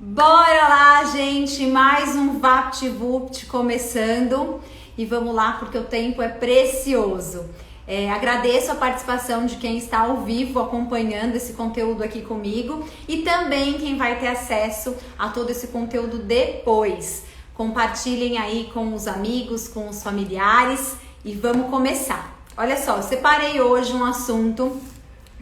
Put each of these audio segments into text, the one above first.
Bora lá, gente! Mais um VaptVupt começando e vamos lá porque o tempo é precioso. Agradeço a participação de quem está ao vivo acompanhando esse conteúdo aqui comigo e também quem vai ter acesso a todo esse conteúdo depois. Compartilhem aí com os amigos, com os familiares e vamos começar. Olha só, eu separei hoje um assunto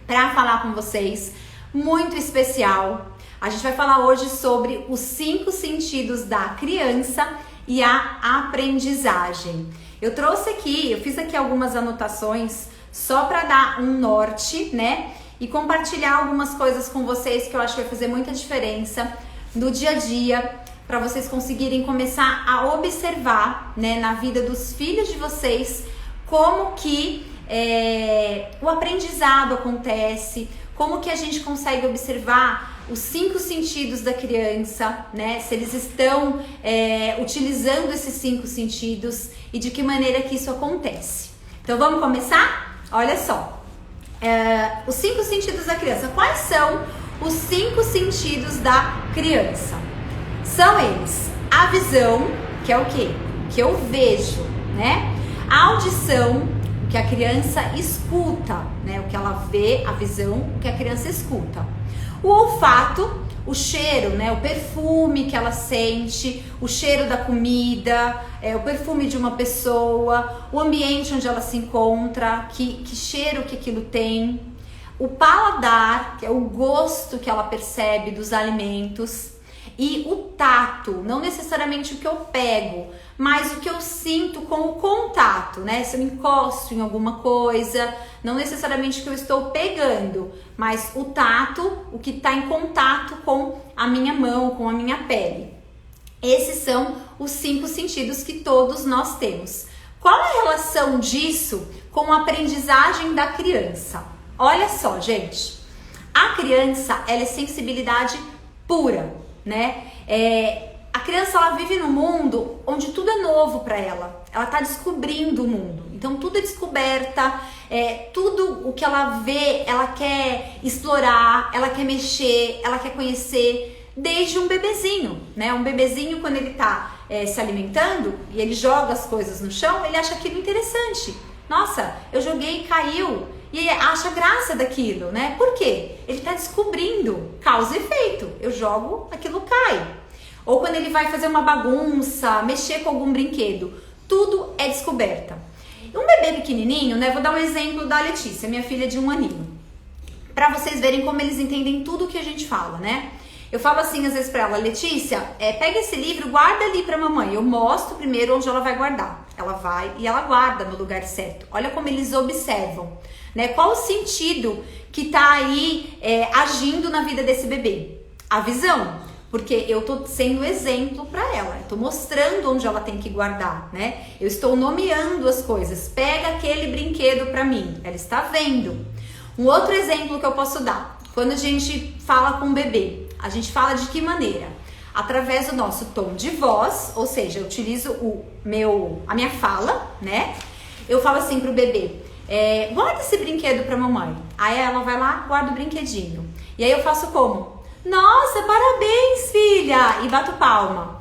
para falar com vocês muito especial. A gente vai falar hoje sobre os 5 sentidos da criança e a aprendizagem. Eu trouxe aqui, eu fiz aqui algumas anotações só para dar um norte, né? E compartilhar algumas coisas com vocês que eu acho que vai fazer muita diferença no dia a dia, para vocês conseguirem começar a observar, né, na vida dos filhos de vocês, como que o aprendizado acontece, como que a gente consegue observar os 5 sentidos da criança, né? Se eles estão utilizando esses 5 sentidos e de que maneira que isso acontece. Então vamos começar? Olha só, os 5 sentidos da criança. Quais são os 5 sentidos da criança? São eles: a visão, que é o quê? Que eu vejo, né? A audição, que a criança escuta, né? O que ela vê, a visão, o que a criança escuta. O olfato, o cheiro, né? O perfume que ela sente, o cheiro da comida, o perfume de uma pessoa, o ambiente onde ela se encontra, que cheiro que aquilo tem. O paladar, que é o gosto que ela percebe dos alimentos. E o tato, não necessariamente o que eu pego, mas o que eu sinto com o contato, né? Se eu encosto em alguma coisa, não necessariamente o que eu estou pegando, mas o tato, o que está em contato com a minha mão, com a minha pele. Esses são os 5 sentidos que todos nós temos. Qual a relação disso com a aprendizagem da criança? Olha só, gente, a criança, ela é sensibilidade pura, né? A criança, ela vive num mundo onde tudo é novo para ela. Ela tá descobrindo o mundo. Então tudo é descoberta, tudo o que ela vê, ela quer explorar, ela quer mexer, ela quer conhecer, desde um bebezinho, né? Um bebezinho, quando ele tá se alimentando e ele joga as coisas no chão, ele acha aquilo interessante. Nossa, eu joguei e caiu. E ele acha graça daquilo, né? Por quê? Ele tá descobrindo causa e efeito. Eu jogo, aquilo cai. Ou quando ele vai fazer uma bagunça, mexer com algum brinquedo. Tudo é descoberta. Um bebê pequenininho, né? Vou dar um exemplo da Letícia, minha filha de 1 aninho. Pra vocês verem como eles entendem tudo que a gente fala, né? Eu falo assim às vezes pra ela: Letícia, pega esse livro, guarda ali pra mamãe. Eu mostro primeiro onde ela vai guardar. Ela vai e ela guarda no lugar certo. Olha como eles observam, né? Qual o sentido que tá aí agindo na vida desse bebê? A visão, porque eu tô sendo exemplo para ela, eu tô mostrando onde ela tem que guardar, né? Eu estou nomeando as coisas. Pega aquele brinquedo para mim, ela está vendo. Um outro exemplo que eu posso dar: quando a gente fala com o bebê, a gente fala de que maneira? Através do nosso tom de voz, ou seja, eu utilizo a minha fala, né? Eu falo assim pro bebê: guarda esse brinquedo pra mamãe. Aí ela vai lá, guarda o brinquedinho. E aí eu faço como? Nossa, parabéns, filha! E bato palma.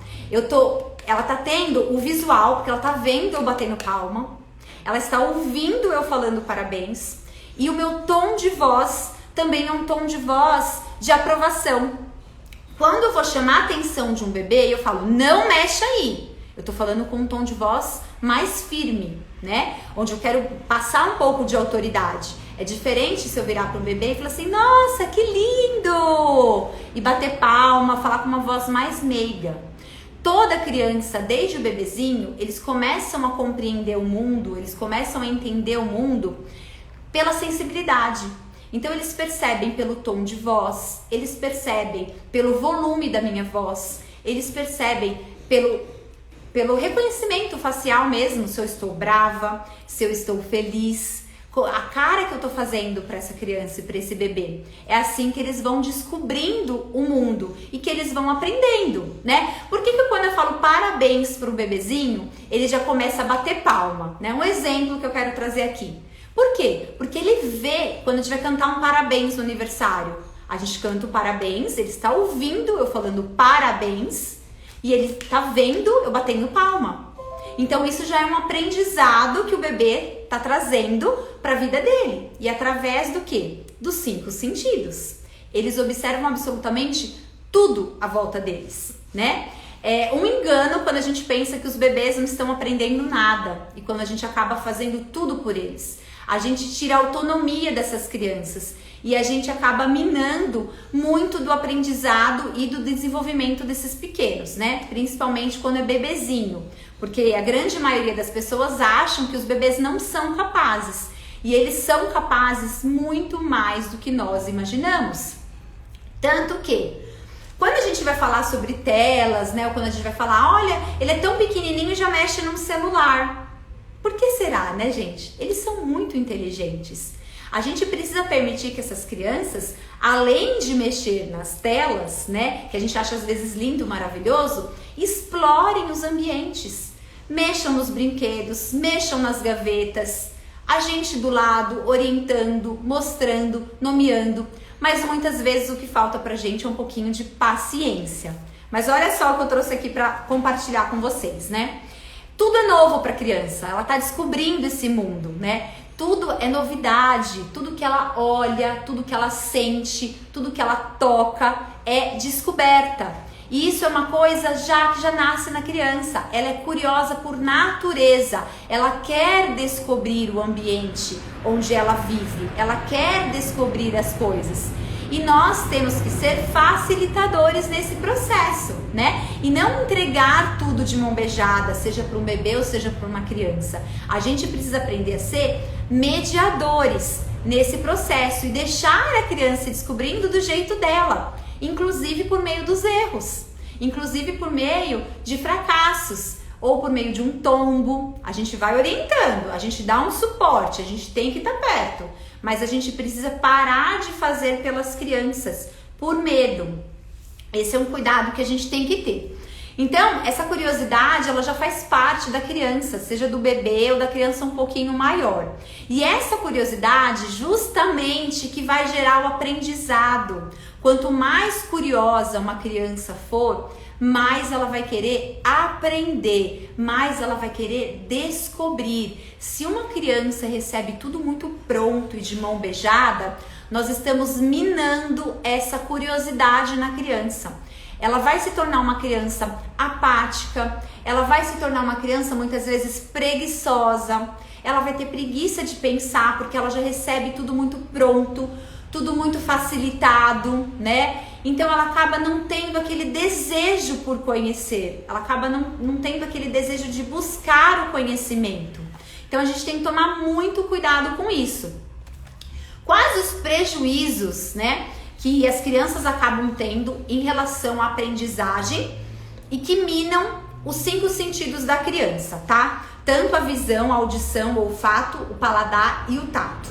Ela tá tendo o visual, porque ela tá vendo eu batendo palma. Ela está ouvindo eu falando parabéns. E o meu tom de voz também é um tom de voz de aprovação. Quando eu vou chamar a atenção de um bebê, eu falo: não mexe aí. Eu tô falando com um tom de voz mais firme, né? Onde eu quero passar um pouco de autoridade. É diferente se eu virar para um bebê e falar assim: nossa, que lindo! E bater palma, falar com uma voz mais meiga. Toda criança, desde o bebezinho, eles começam a compreender o mundo, eles começam a entender o mundo pela sensibilidade. Então eles percebem pelo tom de voz, eles percebem pelo volume da minha voz, eles percebem pelo reconhecimento facial mesmo, se eu estou brava, se eu estou feliz, a cara que eu tô fazendo para essa criança e para esse bebê. É assim que eles vão descobrindo o mundo e que eles vão aprendendo, né? Por que quando eu falo parabéns pro bebezinho, ele já começa a bater palma, né? Um exemplo que eu quero trazer aqui. Por quê? Porque ele vê, quando a gente vai cantar um parabéns no aniversário, A gente canta o parabéns, ele está ouvindo eu falando parabéns e ele está vendo eu batendo palma. Então isso já é um aprendizado que o bebê está trazendo para a vida dele. E através do quê? Dos 5 sentidos. Eles observam absolutamente tudo à volta deles, né? É um engano quando a gente pensa que os bebês não estão aprendendo nada e quando a gente acaba fazendo tudo por eles. A gente tira a autonomia dessas crianças e a gente acaba minando muito do aprendizado e do desenvolvimento desses pequenos, né? Principalmente quando é bebezinho, porque a grande maioria das pessoas acham que os bebês não são capazes e eles são capazes muito mais do que nós imaginamos. Tanto que quando a gente vai falar sobre telas, né, ou quando a gente vai falar, olha, ele é tão pequenininho e já mexe num celular. Por que será, né, gente? Eles são muito inteligentes. A gente precisa permitir que essas crianças, além de mexer nas telas, né, que a gente acha às vezes lindo, maravilhoso, explorem os ambientes. Mexam nos brinquedos, mexam nas gavetas, a gente do lado, orientando, mostrando, nomeando. Mas muitas vezes o que falta pra gente é um pouquinho de paciência. Mas olha só o que eu trouxe aqui para compartilhar com vocês, né? Tudo é novo para a criança, ela tá descobrindo esse mundo, né? Tudo é novidade, tudo que ela olha, tudo que ela sente, tudo que ela toca é descoberta. E isso é uma coisa que já nasce na criança. Ela é curiosa por natureza. Ela quer descobrir o ambiente onde ela vive. Ela quer descobrir as coisas. E nós temos que ser facilitadores nesse processo, né? E não entregar tudo de mão beijada, seja para um bebê ou seja para uma criança. A gente precisa aprender a ser mediadores nesse processo e deixar a criança descobrindo do jeito dela, inclusive por meio dos erros, inclusive por meio de fracassos ou por meio de um tombo. A gente vai orientando, a gente dá um suporte, a gente tem que estar perto, mas a gente precisa parar de fazer pelas crianças por medo. Esse é um cuidado que a gente tem que ter. Então, essa curiosidade, ela já faz parte da criança, seja do bebê ou da criança um pouquinho maior. E essa curiosidade justamente que vai gerar o aprendizado. Quanto mais curiosa uma criança for, mais ela vai querer aprender, mais ela vai querer descobrir. Se uma criança recebe tudo muito pronto e de mão beijada, nós estamos minando essa curiosidade na criança. Ela vai se tornar uma criança apática, ela vai se tornar uma criança muitas vezes preguiçosa, ela vai ter preguiça de pensar porque ela já recebe tudo muito pronto, tudo muito facilitado, né? Então ela acaba não tendo aquele desejo por conhecer, ela acaba não tendo aquele desejo de buscar o conhecimento. Então a gente tem que tomar muito cuidado com isso. Quais os prejuízos, né, que as crianças acabam tendo em relação à aprendizagem e que minam os 5 sentidos da criança, tá? Tanto a visão, a audição, o olfato, o paladar e o tato.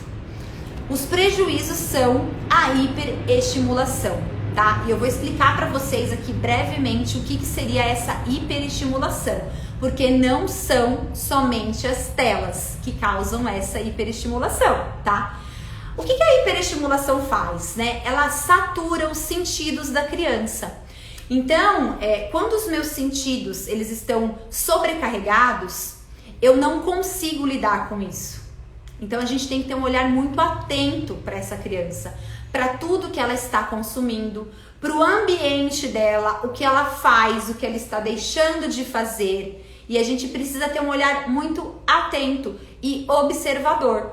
Os prejuízos são a hiperestimulação, tá? E eu vou explicar para vocês aqui brevemente o que seria essa hiperestimulação, porque não são somente as telas que causam essa hiperestimulação, tá? O que a hiperestimulação faz, né? Ela satura os sentidos da criança. Então, quando os meus sentidos eles estão sobrecarregados, eu não consigo lidar com isso. Então, a gente tem que ter um olhar muito atento para essa criança, para tudo que ela está consumindo, para o ambiente dela, o que ela faz, o que ela está deixando de fazer. E a gente precisa ter um olhar muito atento e observador.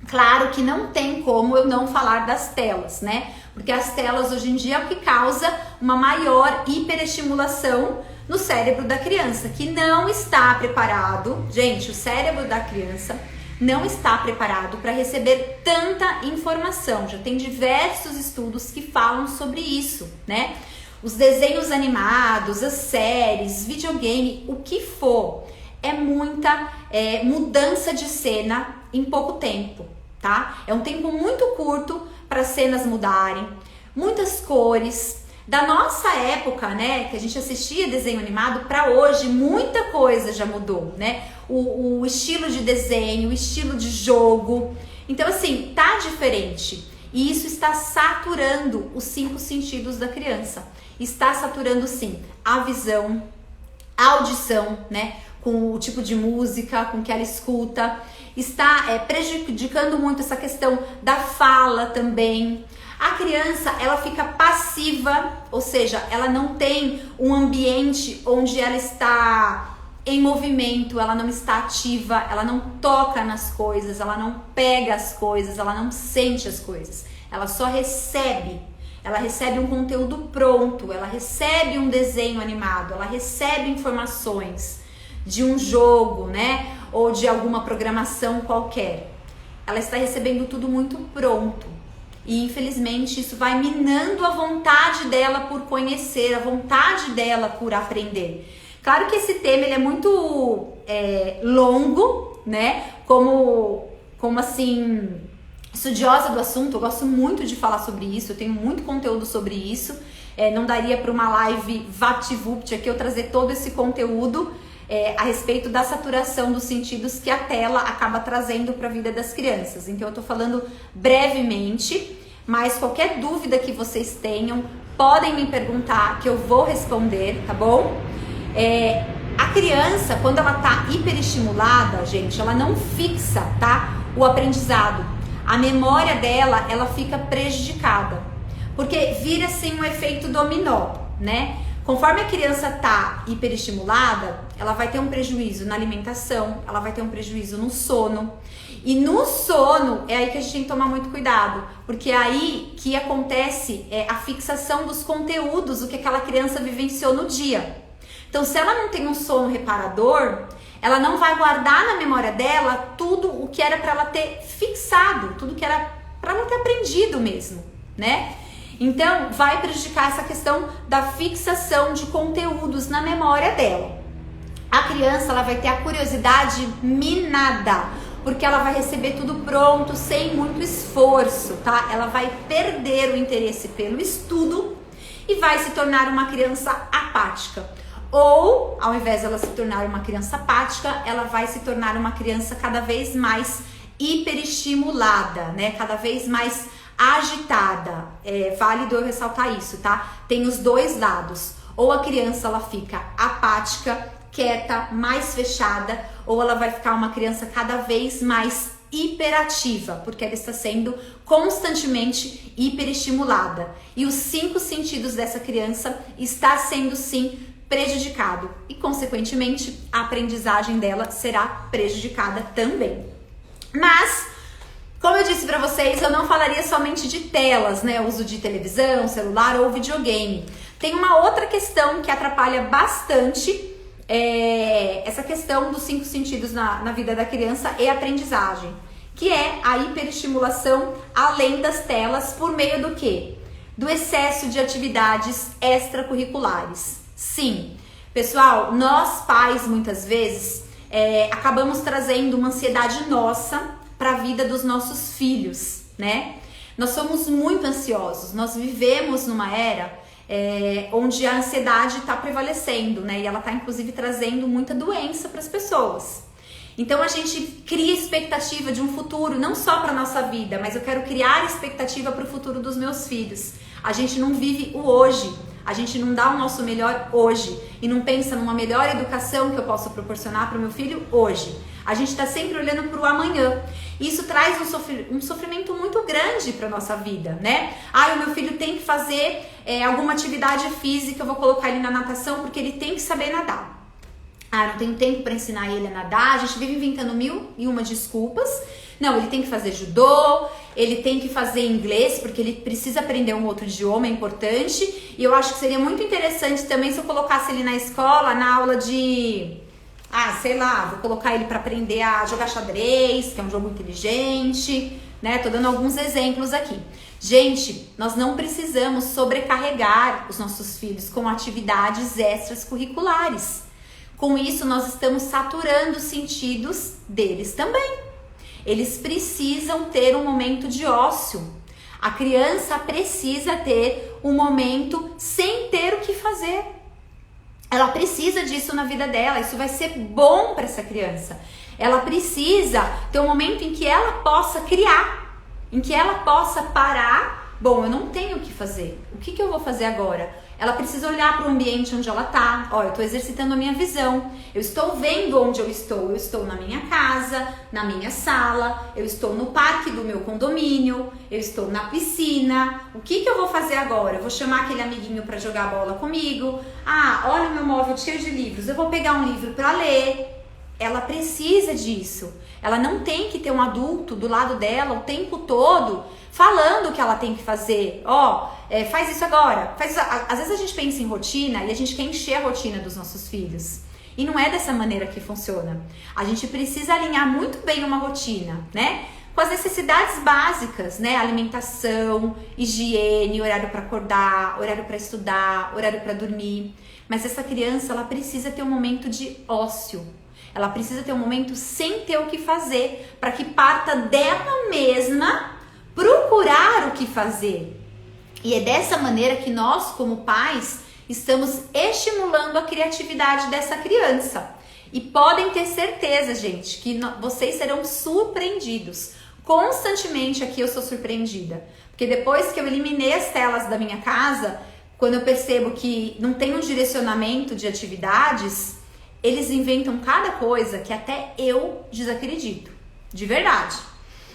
Claro que não tem como eu não falar das telas, né? Porque as telas hoje em dia é o que causa uma maior hiperestimulação no cérebro da criança, que não está preparado. Gente, o cérebro da criança não está preparado para receber tanta informação. Já tem diversos estudos que falam sobre isso, né? Os desenhos animados, as séries, videogame, o que for, é muita mudança de cena em pouco tempo, tá? É um tempo muito curto para as cenas mudarem, muitas cores. Da nossa época, né, que a gente assistia desenho animado, para hoje muita coisa já mudou, né? O estilo de desenho, o estilo de jogo. Então, assim, tá diferente. E isso está saturando os 5 sentidos da criança. Está saturando sim a visão, a audição, né? Com o tipo de música, com que ela escuta. Está prejudicando muito essa questão da fala também. A criança, ela fica passiva, ou seja, ela não tem um ambiente onde ela está em movimento, ela não está ativa, ela não toca nas coisas, ela não pega as coisas, ela não sente as coisas. Ela só recebe. Ela recebe um conteúdo pronto, ela recebe um desenho animado, ela recebe informações de um jogo, né? Ou de alguma programação qualquer. Ela está recebendo tudo muito pronto. E infelizmente isso vai minando a vontade dela por conhecer, a vontade dela por aprender. Claro que esse tema ele é muito longo, né? Como assim, estudiosa do assunto, eu gosto muito de falar sobre isso, eu tenho muito conteúdo sobre isso. Não daria para uma live VaptVupt aqui eu trazer todo esse conteúdo a respeito da saturação dos sentidos que a tela acaba trazendo para a vida das crianças. Então eu tô falando brevemente, mas qualquer dúvida que vocês tenham, podem me perguntar que eu vou responder, tá bom? A criança, quando ela tá hiperestimulada, gente, ela não fixa, tá? O aprendizado. A memória dela, ela fica prejudicada. Porque vira assim um efeito dominó, né? Conforme a criança tá hiperestimulada, ela vai ter um prejuízo na alimentação, ela vai ter um prejuízo no sono. E no sono é aí que a gente tem que tomar muito cuidado, porque é aí que acontece a fixação dos conteúdos, o que aquela criança vivenciou no dia. Então, se ela não tem um sono reparador, ela não vai guardar na memória dela tudo o que era para ela ter fixado, tudo que era para ela ter aprendido mesmo, né? Então, vai prejudicar essa questão da fixação de conteúdos na memória dela. A criança, ela vai ter a curiosidade minada, porque ela vai receber tudo pronto, sem muito esforço, tá? Ela vai perder o interesse pelo estudo e vai se tornar uma criança apática. Ou, ao invés de ela se tornar uma criança apática, ela vai se tornar uma criança cada vez mais hiperestimulada, né? Cada vez mais agitada. É válido eu ressaltar isso, tá? Tem os dois lados. Ou a criança ela fica apática, quieta, mais fechada, ou ela vai ficar uma criança cada vez mais hiperativa, porque ela está sendo constantemente hiperestimulada. E os 5 sentidos dessa criança está sendo sim prejudicado e, consequentemente, a aprendizagem dela será prejudicada também. Mas, como eu disse para vocês, eu não falaria somente de telas, né? Uso de televisão, celular ou videogame. Tem uma outra questão que atrapalha bastante essa questão dos 5 sentidos na vida da criança e aprendizagem, que é a hiperestimulação além das telas por meio do quê? Do excesso de atividades extracurriculares. Sim, pessoal, nós pais muitas vezes acabamos trazendo uma ansiedade nossa para a vida dos nossos filhos, né? Nós somos muito ansiosos, nós vivemos numa era onde a ansiedade está prevalecendo, né? E ela está inclusive trazendo muita doença para as pessoas. Então a gente cria expectativa de um futuro, não só para nossa vida, mas eu quero criar expectativa para o futuro dos meus filhos. A gente não vive o hoje, a gente não dá o nosso melhor hoje e não pensa numa melhor educação que eu posso proporcionar para o meu filho hoje. A gente está sempre olhando para o amanhã. Isso traz um sofrimento muito grande para nossa vida, né? O meu filho tem que fazer alguma atividade física, eu vou colocar ele na natação porque ele tem que saber nadar. Não tenho tempo para ensinar ele a nadar. A gente vive inventando 1001 desculpas. Não, ele tem que fazer judô, ele tem que fazer inglês, porque ele precisa aprender um outro idioma, é importante. E eu acho que seria muito interessante também se eu colocasse ele na escola, na aula de... sei lá, vou colocar ele para aprender a jogar xadrez, que é um jogo inteligente, né? Tô dando alguns exemplos aqui. Gente, nós não precisamos sobrecarregar os nossos filhos com atividades extras curriculares. Com isso, nós estamos saturando os sentidos deles também. Eles precisam ter um momento de ócio. A criança precisa ter um momento sem ter o que fazer. Ela precisa disso na vida dela. Isso vai ser bom para essa criança. Ela precisa ter um momento em que ela possa criar. em que ela possa parar. Bom, eu não tenho o que fazer. O que eu vou fazer agora? Ela precisa olhar para o ambiente onde ela está. Ó, eu estou exercitando a minha visão. Eu estou vendo onde eu estou. Eu estou na minha casa, na minha sala. Eu estou no parque do meu condomínio. Eu estou na piscina. O que eu vou fazer agora? Eu vou chamar aquele amiguinho para jogar bola comigo. Ah, olha o meu móvel cheio de livros. Eu vou pegar um livro para ler. Ela precisa disso. Ela não tem que ter um adulto do lado dela o tempo todo falando o que ela tem que fazer. Faz isso agora. Faz isso. Às vezes a gente pensa em rotina e a gente quer encher a rotina dos nossos filhos. E não é dessa maneira que funciona. A gente precisa alinhar muito bem uma rotina, né? Com as necessidades básicas, né? Alimentação, higiene, horário para acordar, horário para estudar, horário para dormir. Mas essa criança, ela precisa ter um momento de ócio. Ela precisa ter um momento sem ter o que fazer, para que parta dela mesma procurar o que fazer. E é dessa maneira que nós, como pais, estamos estimulando a criatividade dessa criança. E podem ter certeza, gente, que vocês serão surpreendidos. Constantemente aqui eu sou surpreendida. Porque depois que eu eliminei as telas da minha casa, quando eu percebo que não tem um direcionamento de atividades, eles inventam cada coisa que até eu desacredito. De verdade.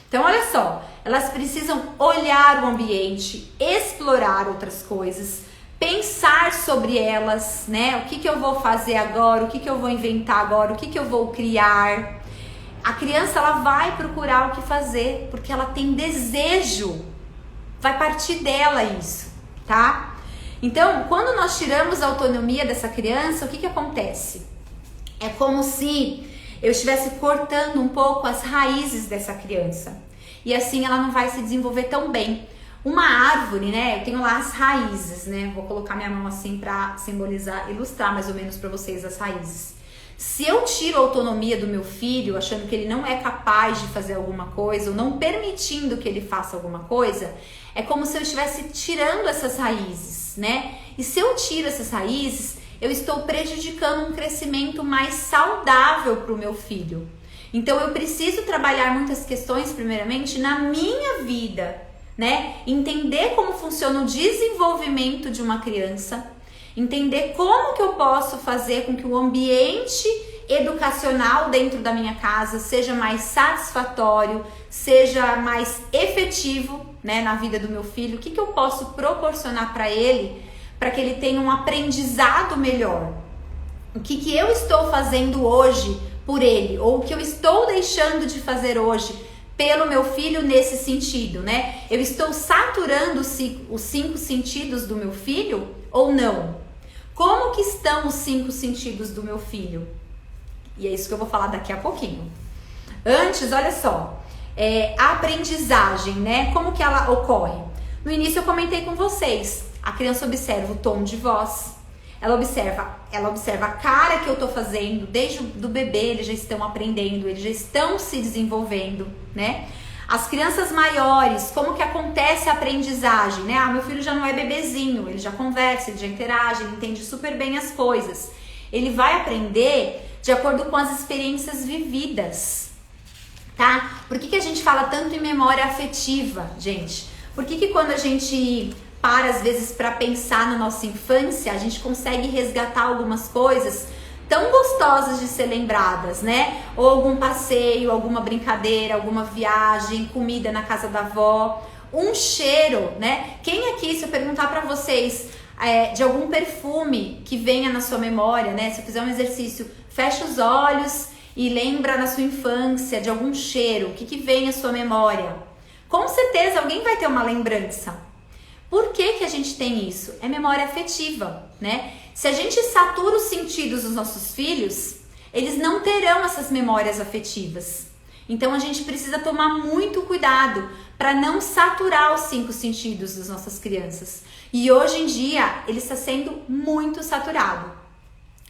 Então, olha só, elas precisam olhar o ambiente, explorar outras coisas, pensar sobre elas, né? O que eu vou fazer agora, o que eu vou inventar agora, o que eu vou criar. A criança, ela vai procurar o que fazer, porque ela tem desejo. Vai partir dela isso, tá? Então, quando nós tiramos a autonomia dessa criança, o que acontece? É como se eu estivesse cortando um pouco as raízes dessa criança. E assim ela não vai se desenvolver tão bem. Uma árvore, né? Eu tenho lá as raízes, né? Vou colocar minha mão assim para simbolizar, ilustrar mais ou menos para vocês as raízes. Se eu tiro a autonomia do meu filho, achando que ele não é capaz de fazer alguma coisa, ou não permitindo que ele faça alguma coisa, é como se eu estivesse tirando essas raízes, né? E se eu tiro essas raízes, eu estou prejudicando um crescimento mais saudável para o meu filho. Então eu preciso trabalhar muitas questões, primeiramente, na minha vida, né? Entender como funciona o desenvolvimento de uma criança, entender como que eu posso fazer com que o ambiente educacional dentro da minha casa seja mais satisfatório, seja mais efetivo, né, na vida do meu filho. O que eu posso proporcionar para ele, para que ele tenha um aprendizado melhor? O que eu estou fazendo hoje por ele, ou o que eu estou deixando de fazer hoje pelo meu filho nesse sentido, né? Eu estou saturando os 5 sentidos do meu filho ou não? Como que estão os 5 sentidos do meu filho? E é isso que eu vou falar daqui a pouquinho. Antes, olha só, a aprendizagem, né? Como que ela ocorre? No início eu comentei com vocês, a criança observa o tom de voz, ela observa a cara que eu tô fazendo, desde do bebê eles já estão aprendendo, eles já estão se desenvolvendo, né? As crianças maiores, como que acontece a aprendizagem, né? Ah, meu filho já não é bebezinho, ele já conversa, ele já interage, ele entende super bem as coisas. Ele vai aprender de acordo com as experiências vividas, tá? Por que a gente fala tanto em memória afetiva, gente? Por que quando a gente às vezes, para pensar na nossa infância, a gente consegue resgatar algumas coisas tão gostosas de ser lembradas, né? Ou algum passeio, alguma brincadeira, alguma viagem, comida na casa da avó, um cheiro, né? Quem aqui, se eu perguntar para vocês de algum perfume que venha na sua memória, né? Se eu fizer um exercício, fecha os olhos e lembra na sua infância de algum cheiro, o que vem à sua memória? Com certeza alguém vai ter uma lembrança. Por que a gente tem isso? É memória afetiva, né? Se a gente satura os sentidos dos nossos filhos, eles não terão essas memórias afetivas. Então a gente precisa tomar muito cuidado para não saturar os 5 sentidos das nossas crianças. E hoje em dia ele está sendo muito saturado,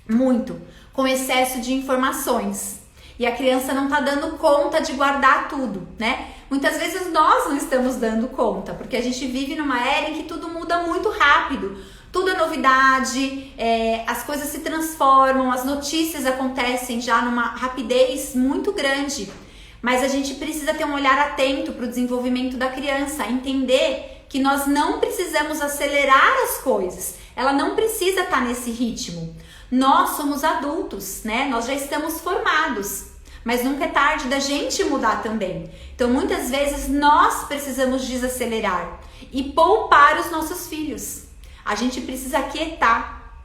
muito, com excesso de informações. E a criança não está dando conta de guardar tudo, né? Muitas vezes nós não estamos dando conta, porque a gente vive numa era em que tudo muda muito rápido. Tudo é novidade, as coisas se transformam, as notícias acontecem já numa rapidez muito grande. Mas a gente precisa ter um olhar atento para o desenvolvimento da criança, entender que nós não precisamos acelerar as coisas. Ela não precisa estar nesse ritmo. Nós somos adultos, né? Nós já estamos formados, mas nunca é tarde da gente mudar também. Então, muitas vezes, nós precisamos desacelerar e poupar os nossos filhos. A gente precisa aquietar,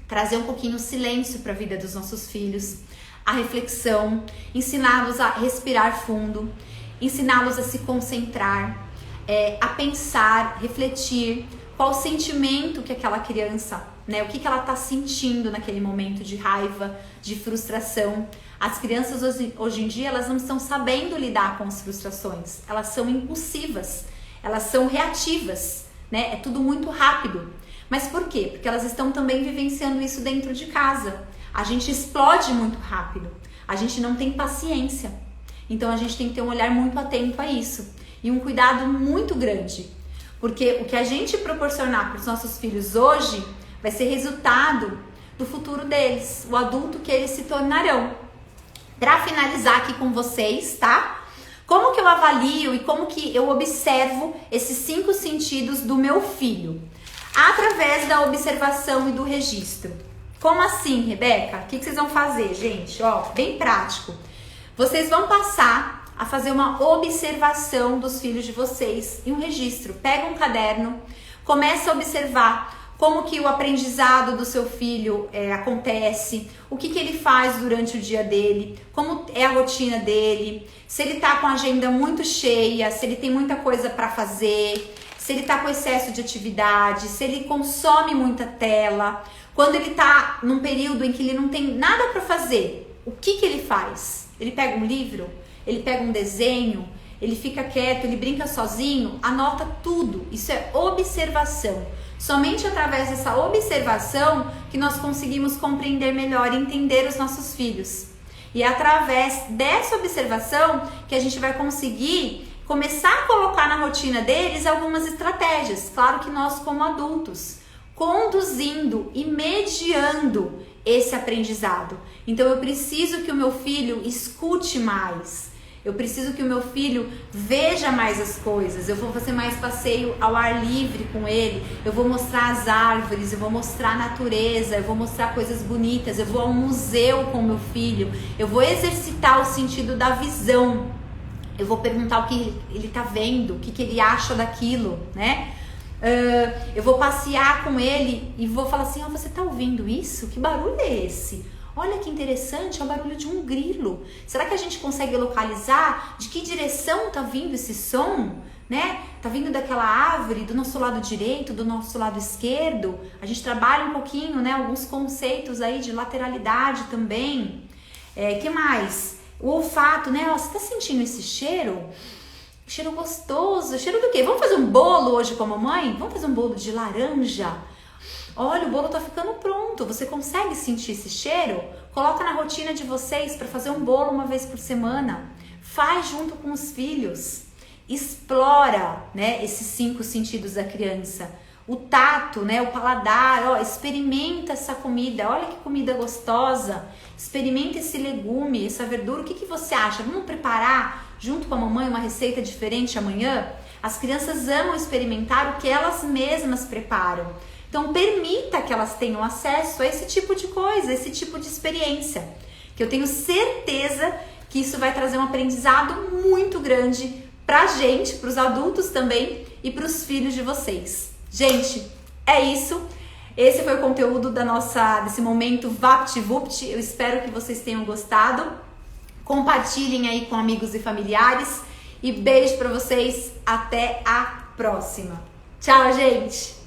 trazer um pouquinho o silêncio para a vida dos nossos filhos, a reflexão, ensiná-los a respirar fundo, ensiná-los a se concentrar, a pensar, refletir qual o sentimento que aquela criança, né, o que ela está sentindo naquele momento de raiva, de frustração. As crianças hoje em dia, elas não estão sabendo lidar com as frustrações, elas são impulsivas, elas são reativas, né? É tudo muito rápido. Mas por quê? Porque elas estão também vivenciando isso dentro de casa. A gente explode muito rápido, a gente não tem paciência. Então a gente tem que ter um olhar muito atento a isso e um cuidado muito grande, porque o que a gente proporcionar para os nossos filhos hoje vai ser resultado do futuro deles, o adulto que eles se tornarão. Para finalizar aqui com vocês, tá? Como que eu avalio e como que eu observo esses 5 sentidos do meu filho? Através da observação e do registro. Como assim, Rebeca? O que vocês vão fazer, gente? Ó, bem prático. Vocês vão passar a fazer uma observação dos filhos de vocês e um registro. Pega um caderno, começa a observar como que o aprendizado do seu filho acontece, o que ele faz durante o dia dele, como é a rotina dele, se ele tá com a agenda muito cheia, se ele tem muita coisa para fazer, se ele tá com excesso de atividade, se ele consome muita tela, quando ele tá num período em que ele não tem nada para fazer, o que ele faz? Ele pega um livro? Ele pega um desenho? Ele fica quieto? Ele brinca sozinho? Anota tudo. Isso é observação. Somente através dessa observação que nós conseguimos compreender melhor e entender os nossos filhos. E é através dessa observação que a gente vai conseguir começar a colocar na rotina deles algumas estratégias. Claro que nós, como adultos, conduzindo e mediando esse aprendizado. Então eu preciso que o meu filho escute mais. Eu preciso que o meu filho veja mais as coisas, eu vou fazer mais passeio ao ar livre com ele, eu vou mostrar as árvores, eu vou mostrar a natureza, eu vou mostrar coisas bonitas, eu vou ao museu com o meu filho, eu vou exercitar o sentido da visão, eu vou perguntar o que ele tá vendo, o que ele acha daquilo, né? Eu vou passear com ele e vou falar assim, você tá ouvindo isso? Que barulho é esse? Olha que interessante, é o barulho de um grilo. Será que a gente consegue localizar de que direção tá vindo esse som, né? Tá vindo daquela árvore, do nosso lado direito, do nosso lado esquerdo? A gente trabalha um pouquinho, né? Alguns conceitos aí de lateralidade também. Que mais? O olfato, né? Você tá sentindo esse cheiro? Cheiro gostoso. Cheiro do quê? Vamos fazer um bolo hoje com a mamãe? Vamos fazer um bolo de laranja? Olha, o bolo tá ficando pronto. Você consegue sentir esse cheiro? Coloca na rotina de vocês para fazer um bolo uma vez por semana. Faz junto com os filhos. Explora, né, esses 5 sentidos da criança. O tato, né, o paladar. Experimenta essa comida. Olha que comida gostosa. Experimenta esse legume, essa verdura. O que você acha? Vamos preparar junto com a mamãe uma receita diferente amanhã? As crianças amam experimentar o que elas mesmas preparam. Então, permita que elas tenham acesso a esse tipo de coisa, esse tipo de experiência. Que eu tenho certeza que isso vai trazer um aprendizado muito grande pra gente, pros adultos também e pros filhos de vocês. Gente, é isso. Esse foi o conteúdo desse momento VaptVupt. Eu espero que vocês tenham gostado. Compartilhem aí com amigos e familiares. E beijo pra vocês. Até a próxima. Tchau, gente!